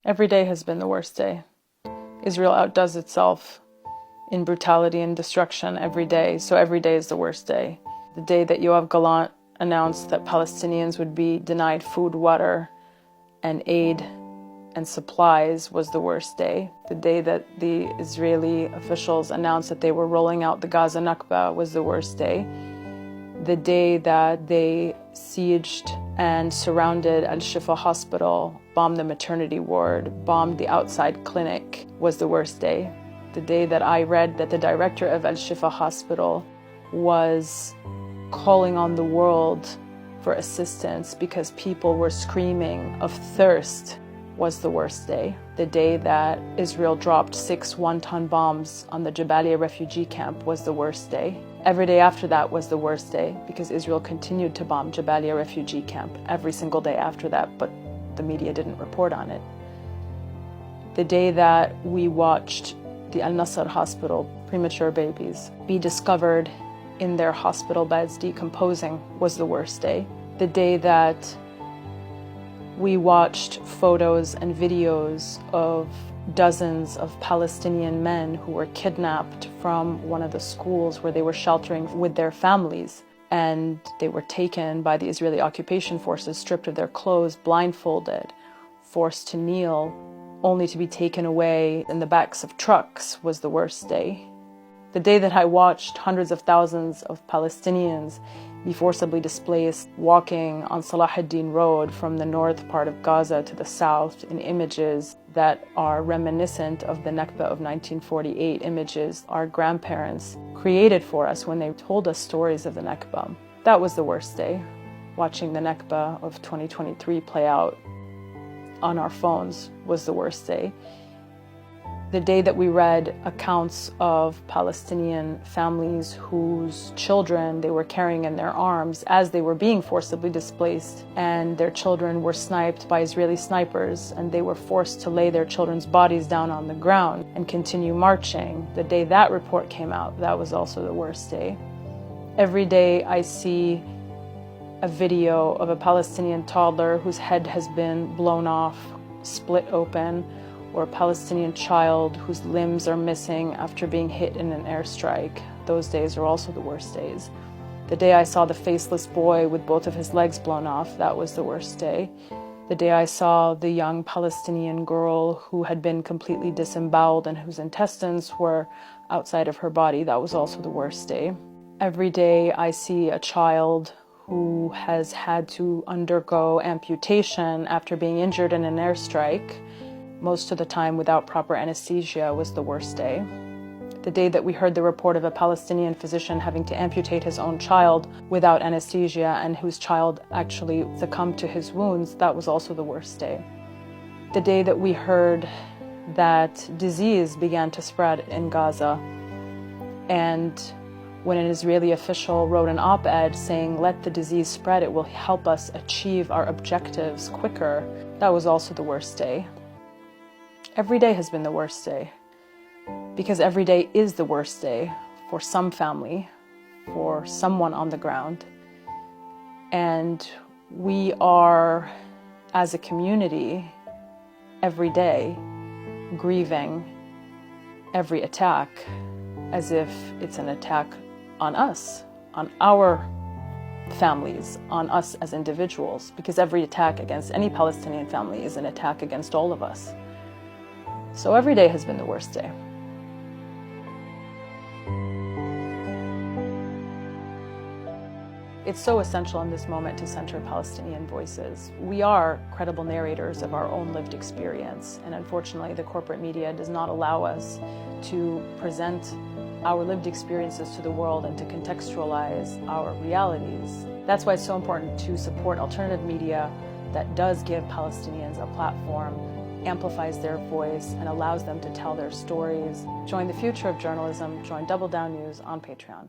Every day has been the worst day. Israel outdoes itself in brutality and destruction every day, so every day is the worst day. The day that Yoav Gallant announced that Palestinians would be denied food, water, and aid and supplies was the worst day. The day that the Israeli officials announced that they were rolling out the Gaza Nakba was the worst day. The day that they sieged and surrounded Al-Shifa hospital, bombed the maternity ward, bombed the outside clinic was the worst day. The day that I read that the director of Al-Shifa hospital was calling on the world for assistance because people were screaming of thirst was the worst day. The day that Israel dropped 6 one-ton bombs on the Jabalia refugee camp was the worst day. Every day after that was the worst day because Israel continued to bomb Jabalia refugee camp every single day after that, but the media didn't report on it. The day that we watched the Al-Nasser hospital premature babies be discovered in their hospital beds decomposing was the worst day. The day that we watched photos and videos of dozens of Palestinian men who were kidnapped from one of the schools where they were sheltering with their families, and they were taken by the Israeli occupation forces, stripped of their clothes, blindfolded, forced to kneel, only to be taken away in the backs of trucks was the worst day. The day that I watched hundreds of thousands of Palestinians be forcibly displaced walking on Salah ad-Din Road from the north part of Gaza to the south in images that are reminiscent of the Nakba of 1948, images our grandparents created for us when they told us stories of the Nakba. That was the worst day. Watching the Nakba of 2023 play out on our phones was the worst day. The day that we read accounts of Palestinian families whose children they were carrying in their arms as they were being forcibly displaced, and their children were sniped by Israeli snipers, and they were forced to lay their children's bodies down on the ground and continue marching. The day that report came out, that was also the worst day. Every day I see a video of a Palestinian toddler whose head has been blown off, split open, or a Palestinian child whose limbs are missing after being hit in an airstrike. Those days are also the worst days. The day I saw the faceless boy with both of his legs blown off, that was the worst day. The day I saw the young Palestinian girl who had been completely disemboweled and whose intestines were outside of her body, that was also the worst day. Every day I see a child who has had to undergo amputation after being injured in an airstrike, most of the time without proper anesthesia, was the worst day. The day that we heard the report of a Palestinian physician having to amputate his own child without anesthesia and whose child actually succumbed to his wounds, that was also the worst day. The day that we heard that disease began to spread in Gaza, and when an Israeli official wrote an op-ed saying, "Let the disease spread, it will help us achieve our objectives quicker," that was also the worst day. Every day has been the worst day, because every day is the worst day for some family, for someone on the ground. And we are, as a community, every day grieving every attack as if it's an attack on us, on our families, on us as individuals, because every attack against any Palestinian family is an attack against all of us. So every day has been the worst day. It's so essential in this moment to center Palestinian voices. We are credible narrators of our own lived experience, and unfortunately the corporate media does not allow us to present our lived experiences to the world and to contextualize our realities. That's why it's so important to support alternative media that does give Palestinians a platform, amplifies their voice, and allows them to tell their stories. Join the future of journalism. Join Double Down News on Patreon.